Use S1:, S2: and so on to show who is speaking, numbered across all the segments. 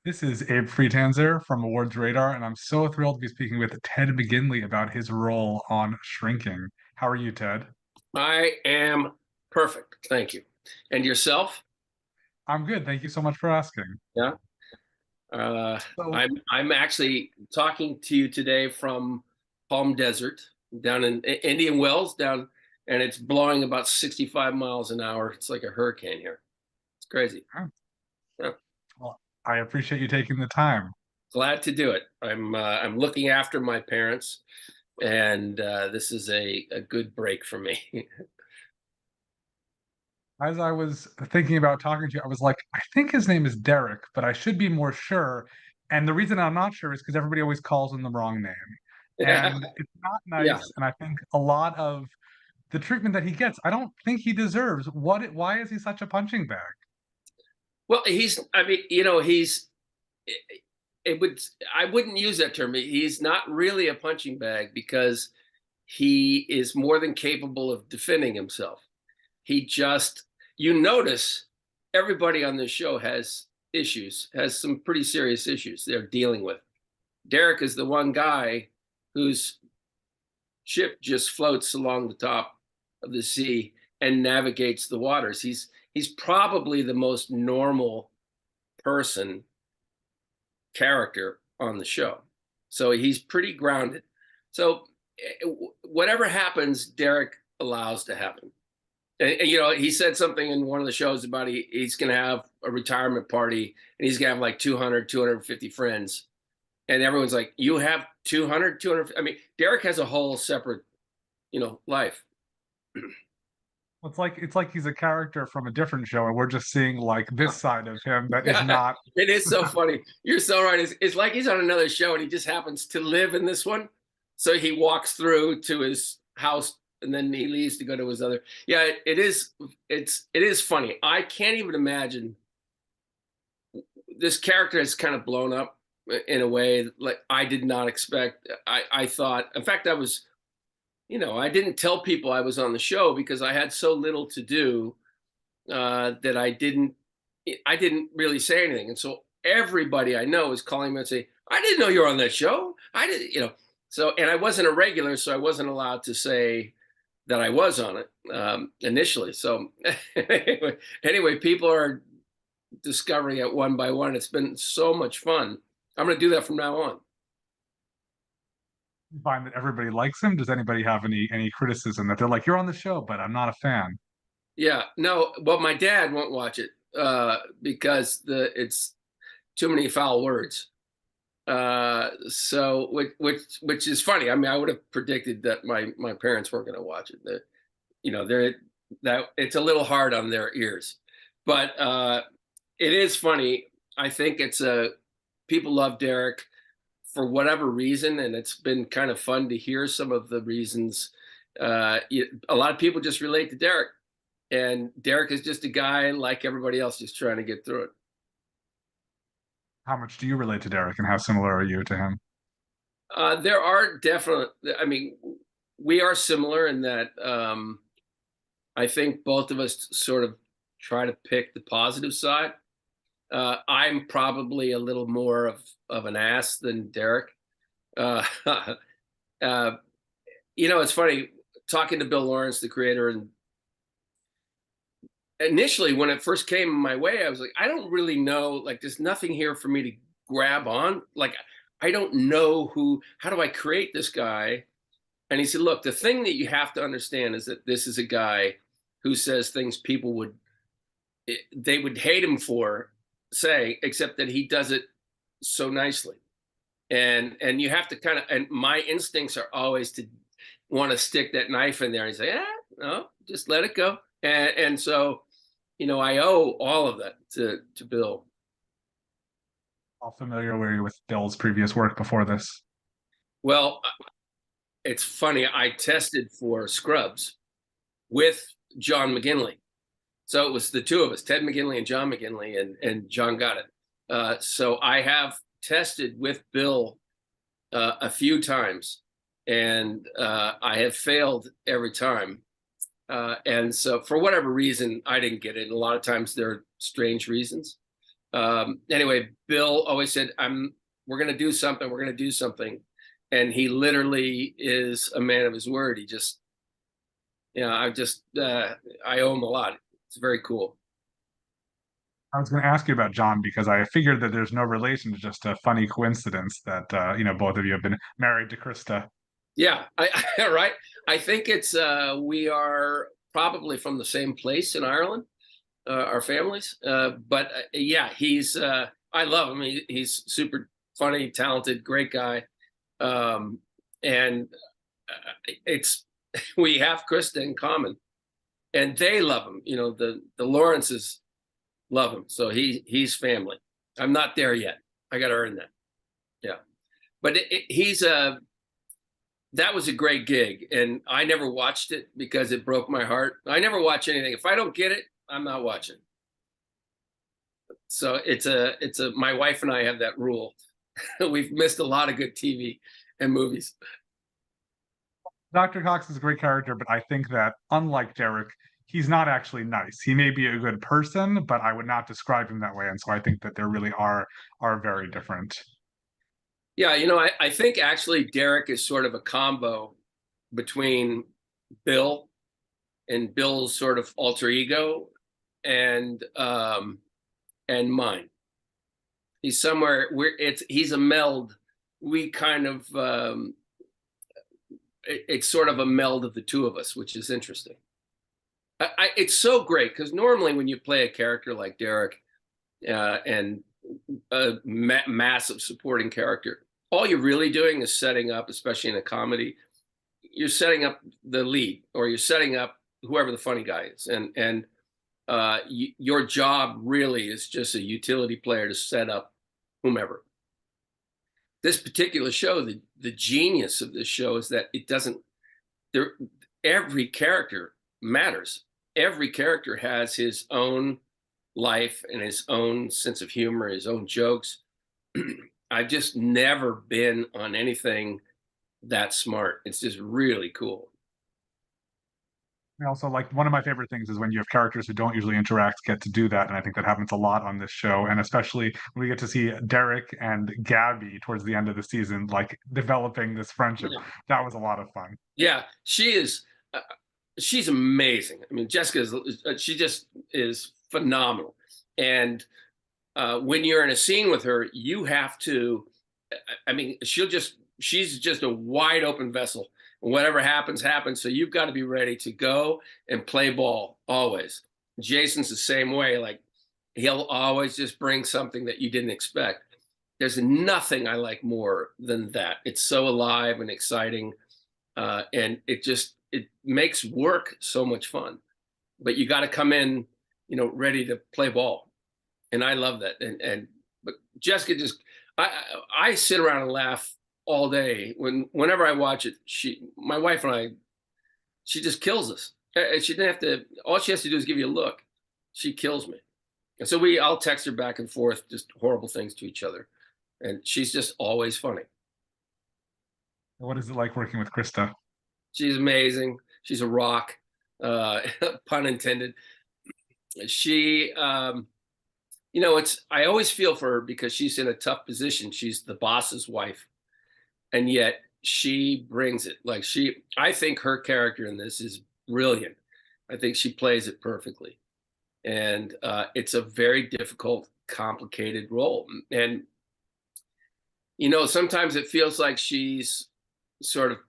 S1: This is Abe Friedtanzer from Awards Radar, and I'm so thrilled to be speaking with Ted McGinley about his role on Shrinking. How are you, Ted?
S2: I am perfect. Thank you. And yourself?
S1: I'm good. Thank you so much for asking.
S2: Yeah. Uh,
S1: So,
S2: I'm actually talking to you today from Palm Desert down in Indian Wells down, and it's blowing about 65 miles an hour. It's like a hurricane here. It's crazy.
S1: uh,
S2: Yeah.
S1: well, I appreciate you taking the time.
S2: Glad to do it. I'm looking after my parents, and this is a good break for me.
S1: As I was thinking about talking to you, I was like, I think his name is Derek, but I should be more sure. And the reason I'm not sure is because everybody always calls him the wrong name. And it's not
S2: Yeah.
S1: nice. And I think a lot of the treatment that he gets, I don't think he deserves. Why is he such a punching bag?
S2: Well, he's. I mean, he's it would I wouldn't use that term. He's not really a punching bag because he is more than capable of defending himself. He just you notice everybody on this show has issues, has some pretty serious issues they're dealing with. Derek is the one guy whose ship just floats along the top of the sea and navigates the waters. He's probably the most normal person character on the show. So he's pretty grounded. So whatever happens, Derek allows to happen. And, he said something in one of the shows about he's going to have a retirement party and he's going to have like 200, 250 friends. And everyone's like, you have 200, 200. I mean, Derek has a whole separate, life.
S1: It's like he's a character from a different show, and we're just seeing like this side of him that is
S2: Yeah,
S1: not.
S2: it is so funny. You're so right. It's like he's on another show and he just happens to live in this one. So he walks through to his house and then he leaves to go to his other. Yeah, it is. It is funny. I can't even imagine this character has kind of blown up in a way like I did not expect. I thought, in fact, I didn't tell people I was on the show because I had so little to do that I didn't really say anything. And so everybody I know is calling me and say, I didn't know you were on that show. I didn't, so, and I wasn't a regular, so I wasn't allowed to say that I was on it initially. So anyway, people are discovering it one by one. It's been so much fun. I'm going to do that from now on.
S1: Find that everybody likes him. Does anybody have any criticism that they're like, you're on the show, but I'm not a fan?
S2: Yeah, no, well, my dad won't watch it because it's too many foul words. So which is funny. I mean, I would have predicted that my parents weren't going to watch it. That they're that it's a little hard on their ears, but it is funny. I think it's a people love Derek for whatever reason, and it's been kind of fun to hear some of the reasons. A lot of people just relate to Derek, and Derek is just a guy like everybody else, just trying to get through it.
S1: How much do you relate to Derek, and how similar are you to him?
S2: There are definite. I mean, we are similar in that I think both of us sort of try to pick the positive side. I'm probably a little more of an ass than Derek. Uh, uh, it's funny talking to Bill Lawrence, the creator, and initially when it first came my way, I was like, I don't really know. Like, there's nothing here for me to grab on. Like, I don't know how do I create this guy? And he said, look, the thing that you have to understand is that this is a guy who says things people they would hate him for say, except that he does it so nicely. And you have to kind of, and my instincts are always to want to stick that knife in there and say, no, just let it go. And so, I owe all of that to Bill.
S1: How familiar were you with Bill's previous work before this?
S2: Well, it's funny. I tested for Scrubs with John McGinley. So it was the two of us, Ted McGinley and John McGinley, and John got it. So I have tested with Bill a few times, and I have failed every time. And so for whatever reason, I didn't get it. And a lot of times there are strange reasons. Anyway, Bill always said, we're going to do something. We're going to do something. And he literally is a man of his word. He just, I owe him a lot. It's very cool.
S1: I was going to ask you about John because I figured that there's no relation to just a funny coincidence that both of you have been married to Krista.
S2: Yeah, right. I think it's we are probably from the same place in Ireland, our families. But yeah, he's I love him. He's super funny, talented, great guy. And it's we have Krista in common, and they love him. The Lawrences love him, so he's family. I'm not there yet. I got to earn that. Yeah, but he's a that was a great gig, and I never watched it because it broke my heart. I never watch anything. If I don't get it, I'm not watching. So it's a my wife and I have that rule. We've missed a lot of good TV and movies.
S1: Dr. Cox is a great character, but I think that unlike Derek, he's not actually nice. He may be a good person, but I would not describe him that way. And so I think that there really are very different.
S2: Yeah, I think actually Derek is sort of a combo between Bill and Bill's sort of alter ego and mine. He's somewhere where he's a meld. We kind of it's sort of a meld of the two of us, which is interesting. It's so great because normally when you play a character like Derek and a massive supporting character, all you're really doing is setting up, especially in a comedy, you're setting up the lead or you're setting up whoever the funny guy is. And your job really is just a utility player to set up whomever. This particular show, the genius of this show is that it doesn't, every character matters. Every character has his own life and his own sense of humor, his own jokes. I've just never been on anything that smart. It's just really cool.
S1: I also like one of my favorite things is when you have characters who don't usually interact get to do that. And I think that happens a lot on this show. And especially when we get to see Derek and Gabby towards the end of the season, like developing this friendship.
S2: Yeah.
S1: That was a lot of fun.
S2: Yeah, she's amazing. I mean, she just is phenomenal. And when you're in a scene with her, you have to, I mean, she's just a wide open vessel. Whatever happens, happens. So you've got to be ready to go and play ball always. Jason's the same way. Like he'll always just bring something that you didn't expect. There's nothing I like more than that. It's so alive and exciting. And it makes work so much fun. But you got to come in, ready to play ball. And I love that. But Jessica I sit around and laugh all day. Whenever I watch it, my wife and I, she just kills us. She didn't have to. All she has to do is give you a look. She kills me. And so I'll text her back and forth, just horrible things to each other, and she's just always funny.
S1: What is it like working with Krista?
S2: She's amazing. She's a rock, pun intended. She, I always feel for her because she's in a tough position. She's the boss's wife. And yet she brings it. I think her character in this is brilliant. I think she plays it perfectly. And it's a very difficult, complicated role. And, sometimes it feels like she's sort of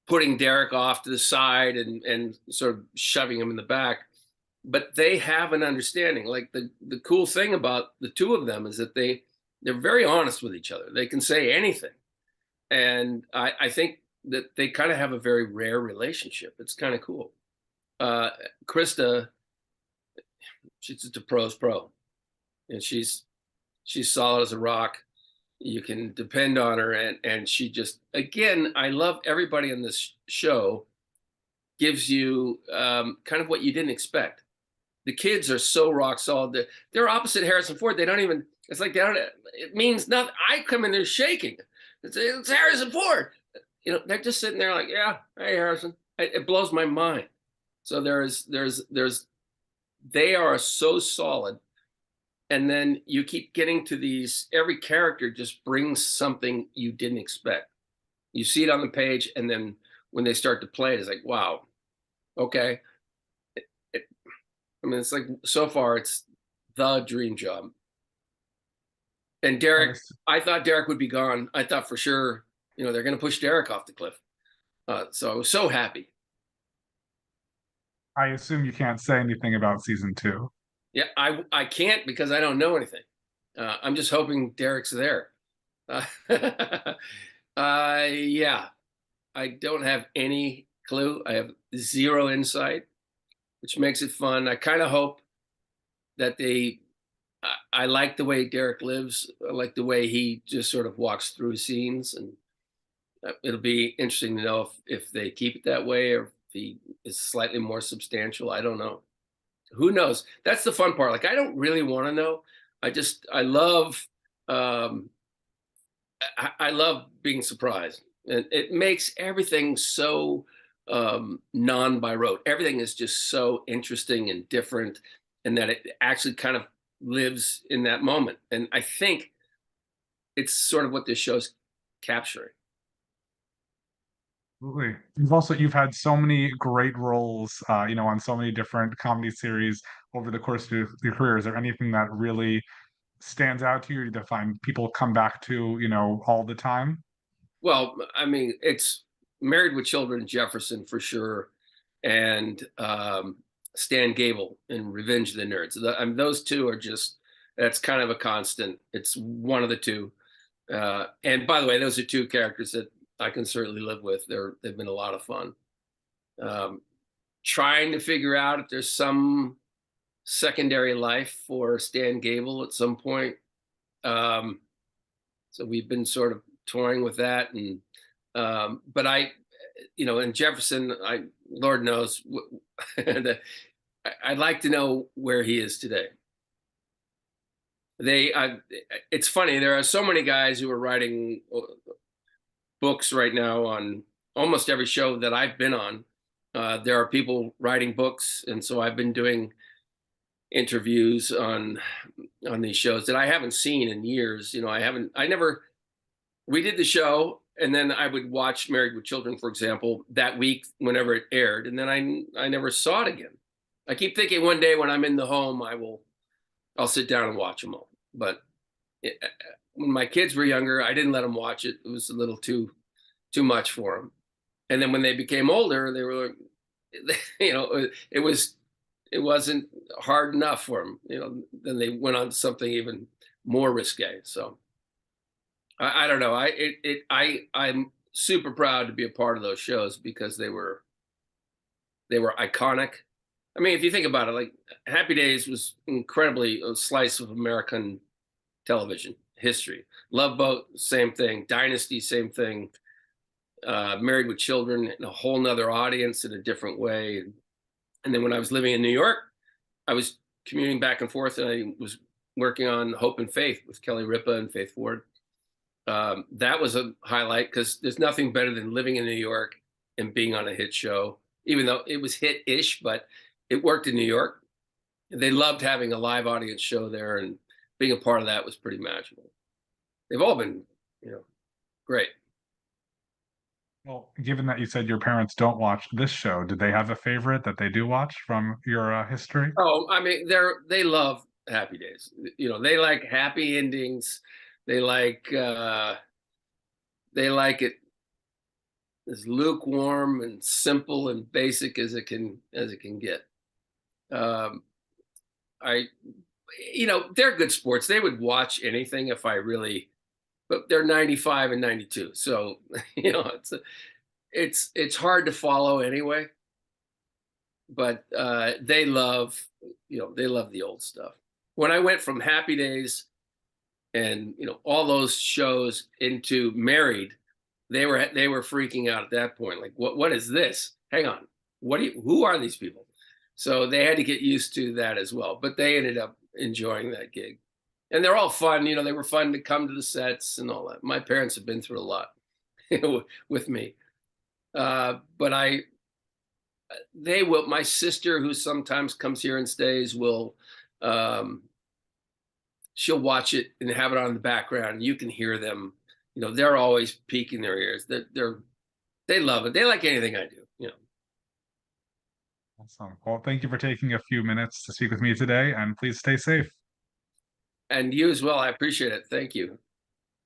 S2: putting Derek off to the side and sort of shoving him in the back. But they have an understanding. Like the cool thing about the two of them is that they're very honest with each other. They can say anything. And I think that they kind of have a very rare relationship. It's kind of cool. Krista, she's just a pro's pro. And she's solid as a rock. You can depend on her. And she just, again, I love everybody in this show gives you kind of what you didn't expect. The kids are so rock solid. They're opposite Harrison Ford. They don't even, it's like it means nothing. I come in there shaking. It's Harrison Ford. They're just sitting there like, yeah, hey Harrison. It blows my mind. So they are so solid. and then you keep getting to these. Every character just brings something you didn't expect. You see it on the page, and then when they start to play it, it's like, wow, okay. It, I mean, it's like so far, it's the dream job. And
S1: I,
S2: Derek, I thought Derek would be gone. I thought for sure, they're going to push Derek off the cliff. So I was so happy.
S1: I assume you can't say anything about season two.
S2: Yeah, I can't because I don't know anything. I'm just hoping Derek's there. Uh, yeah, I don't have any clue. I have zero insight, which makes it fun. I kind of hope that I like the way Derek lives. I like the way he just sort of walks through scenes, and it'll be interesting to know if they keep it that way or if he is slightly more substantial. I don't know. Who knows? That's the fun part. Like, I don't really want to know. I love um, I love being surprised, and it makes everything so non by rote. Everything is just so interesting and different, and that it actually kind of lives in that moment. And I think it's sort of what this show's capturing.
S1: Absolutely. You've had so many great roles, on so many different comedy series over the course of your career. Is there anything that really stands out to you that find people come back to, all the time?
S2: Well, I mean, it's Married with Children, Jefferson for sure, and Stan Gable in Revenge of the Nerds. I mean, those two are just that's kind of a constant. It's one of the two. And by the way, those are two characters that I can certainly live with. They've been a lot of fun. Um, Trying to figure out if there's some secondary life for Stan Gable at some point. Um, so we've been sort of toying with that, and but in Jefferson, Lord knows, that I'd like to know where he is today. It's funny. There are so many guys who are writing books right now on almost every show that I've been on. There are people writing books, and so I've been doing interviews on these shows that I haven't seen in years. I never. We did the show, and then I would watch Married with Children, for example, that week whenever it aired, and then I never saw it again. I keep thinking one day when I'm in the home, I'll sit down and watch them all. But when my kids were younger, I didn't let them watch it. It was a little too much for them. And then when they became older, they were, it wasn't hard enough for them. Then they went on to something even more risque. So I don't know. I'm super proud to be a part of those shows because they were iconic. I mean, if you think about it, like Happy Days was incredibly a slice of American television history. Love Boat, same thing. Dynasty, same thing. Married with Children, in a whole nother audience in a different way. And then when I was living in New York, I was commuting back and forth, and I was working on Hope and Faith with Kelly Ripa and Faith Ford. That was a highlight because there's nothing better than living in New York and being on a hit show, even though it was hit-ish, but it worked in New York. They loved having a live audience show there, and being a part of that was pretty magical. They've all been, great.
S1: Well, given that you said your parents don't watch this show, do they have a favorite that they do watch from your history?
S2: Oh, I mean, they love Happy Days. They like happy endings. They like it as lukewarm and simple and basic as it can get. Um, I, they're good sports. They would watch anything if I really, but they're 95 and 92, so it's hard to follow anyway. But they love the old stuff. When I went from Happy Days and all those shows into Married, they were freaking out at that point. Like, what is this? Hang on, who are these people? So they had to get used to that as well. But they ended up enjoying that gig, and they're all fun. They were fun to come to the sets and all that. My parents have been through a lot with me, but they will. My sister, who sometimes comes here and stays, will. Um, she'll watch it and have it on in the background. And you can hear them. They're always peeking their ears. They love it. They like anything I do.
S1: Awesome. Well, thank you for taking a few minutes to speak with me today, and please stay safe.
S2: And you as well. I appreciate it. Thank you.